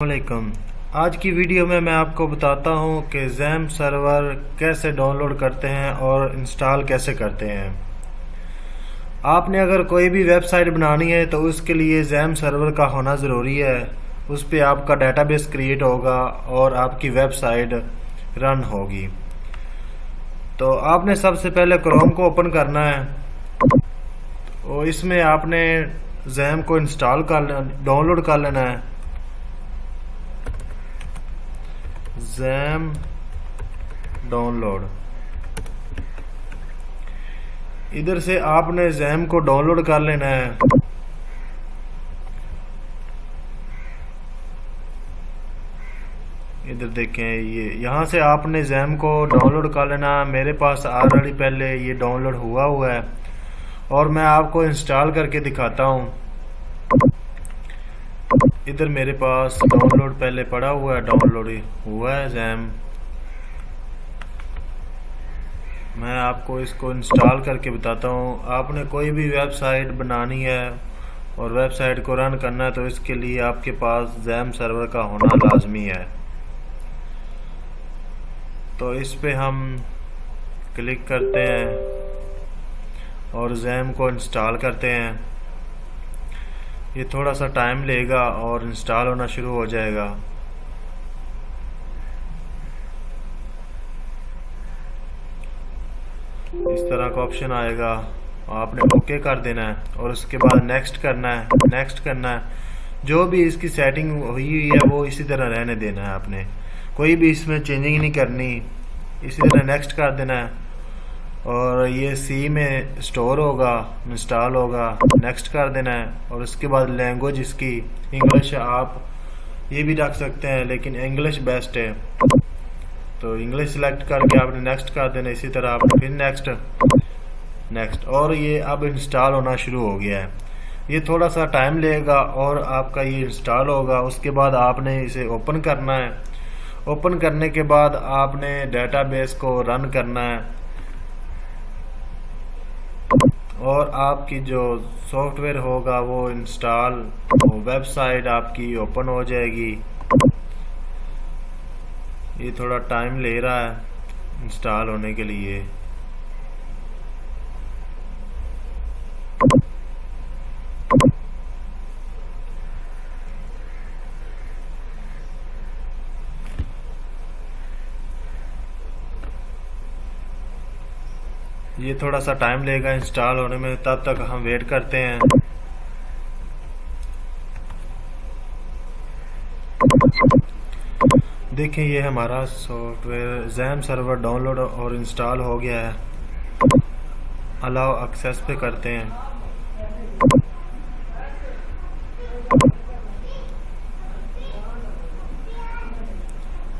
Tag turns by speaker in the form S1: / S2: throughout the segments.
S1: वालेकुम। आज की वीडियो में मैं आपको बताता हूं कि ज़ैम सर्वर कैसे डाउनलोड करते हैं और इंस्टॉल कैसे करते हैं। आपने अगर कोई भी वेबसाइट बनानी है तो उसके लिए ज़ैम सर्वर का होना ज़रूरी है। उस पर आपका डेटाबेस क्रिएट होगा और आपकी वेबसाइट रन होगी। तो आपने सबसे पहले क्रोम को ओपन करना है और इसमें आपने ज़ैम को डाउनलोड कर लेना है। ज़ैम डाउनलोड, इधर से आपने ज़ैम को डाउनलोड कर लेना है। इधर देखें, ये यहाँ से आपने ज़ैम को डाउनलोड कर लेना। मेरे पास ऑलरेडी पहले ये डाउनलोड हुआ है और मैं आपको इंस्टॉल करके दिखाता हूँ। इधर मेरे पास डाउनलोड पहले पड़ा हुआ है, डाउनलोड हुआ है ज़ैम। मैं आपको इसको इंस्टॉल करके बताता हूँ। आपने कोई भी वेबसाइट बनानी है और वेबसाइट को रन करना है तो इसके लिए आपके पास ज़ैम सर्वर का होना लाजमी है। तो इस पे हम क्लिक करते हैं और ज़ैम को इंस्टॉल करते हैं। ये थोड़ा सा टाइम लेगा और इंस्टॉल होना शुरू हो जाएगा। इस तरह का ऑप्शन आएगा, आपने ओके कर देना है और उसके बाद नेक्स्ट करना है। जो भी इसकी सेटिंग हुई है वो इसी तरह रहने देना है। आपने कोई भी इसमें चेंजिंग नहीं करनी, इसी तरह नेक्स्ट कर देना है। और ये सी में स्टोर होगा, इंस्टॉल होगा, नेक्स्ट कर देना है। और उसके बाद लैंग्वेज इसकी इंग्लिश, आप ये भी रख सकते हैं लेकिन इंग्लिश बेस्ट है तो इंग्लिश सेलेक्ट करके आपने नेक्स्ट कर देना। इसी तरह आपने फिर नेक्स्ट और ये अब इंस्टॉल होना शुरू हो गया है। ये थोड़ा सा टाइम लेगा और आपका ये इंस्टॉल होगा। उसके बाद आपने इसे ओपन करना है। ओपन करने के बाद आपने डेटाबेस को रन करना है और आपकी जो सॉफ्टवेयर होगा वो इंस्टॉल, वेबसाइट आपकी ओपन हो जाएगी। ये थोड़ा टाइम ले रहा है इंस्टॉल होने के लिए। ये थोड़ा सा टाइम लेगा इंस्टॉल होने में, तब तक हम वेट करते हैं। देखें, ये हमारा सॉफ्टवेयर ज़ैम सर्वर डाउनलोड और इंस्टॉल हो गया है। अलाउ एक्सेस पे करते हैं।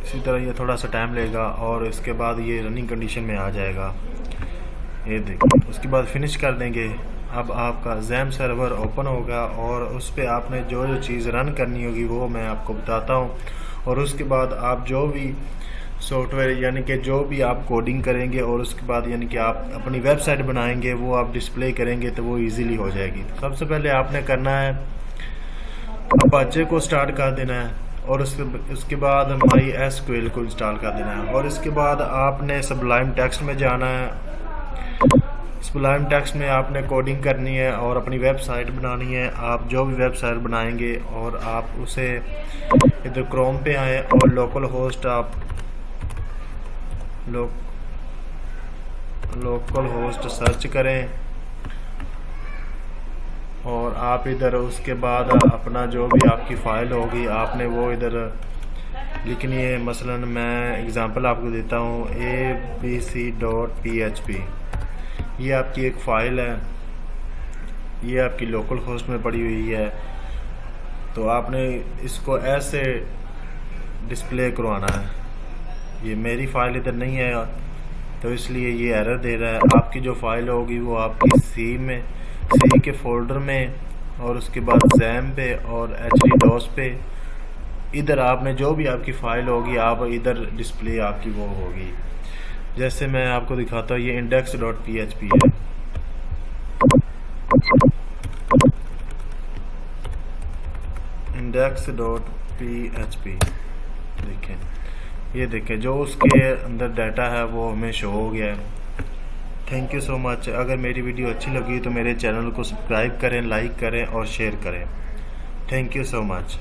S1: इसी तरह ये थोड़ा सा टाइम लेगा और इसके बाद ये रनिंग कंडीशन में आ जाएगा। ये देखिए, उसके बाद फिनिश कर देंगे। अब आपका ज़ैम सर्वर ओपन होगा और उस पर आपने जो चीज़ रन करनी होगी वो मैं आपको बताता हूँ। और उसके बाद आप जो भी सॉफ्टवेयर यानी कि जो भी आप कोडिंग करेंगे और उसके बाद यानी कि आप अपनी वेबसाइट बनाएंगे वो आप डिस्प्ले करेंगे तो वो इजीली हो जाएगी। सबसे पहले आपने करना है अपाचे को स्टार्ट कर देना है और उसके बाद MySQL को इंस्टॉल कर देना है। और इसके बाद आपने सबलाइम टेक्स्ट में जाना है। सबलाइम टेक्स्ट में आपने कोडिंग करनी है और अपनी वेबसाइट बनानी है। आप जो भी वेबसाइट बनाएंगे और आप उसे इधर क्रोम पे आए और लोकल होस्ट आप लोकल होस्ट सर्च करें और आप इधर उसके बाद अपना जो भी आपकी फ़ाइल होगी आपने वो इधर लिखनी है। मसलन मैं एग्जांपल आपको देता हूँ abc.php। ये आपकी एक फ़ाइल है, ये आपकी लोकल होस्ट में पड़ी हुई है। तो आपने इसको ऐसे डिस्प्ले करवाना है। ये मेरी फ़ाइल इधर नहीं है तो इसलिए ये एरर दे रहा है। आपकी जो फ़ाइल होगी वो आपकी सी के फोल्डर में और उसके बाद ज़ैम पे और HDDOS पे इधर आपने जो भी आपकी फ़ाइल होगी आप इधर डिस्प्ले आपकी वो होगी। जैसे मैं आपको दिखाता हूँ, ये index.php है। index.php PHP। देखें, ये देखें जो उसके अंदर डाटा है वो हमें शो हो गया है। Thank you so much. अगर मेरी वीडियो अच्छी लगी तो मेरे चैनल को सब्सक्राइब करें, लाइक करें और शेयर करें। Thank you so much.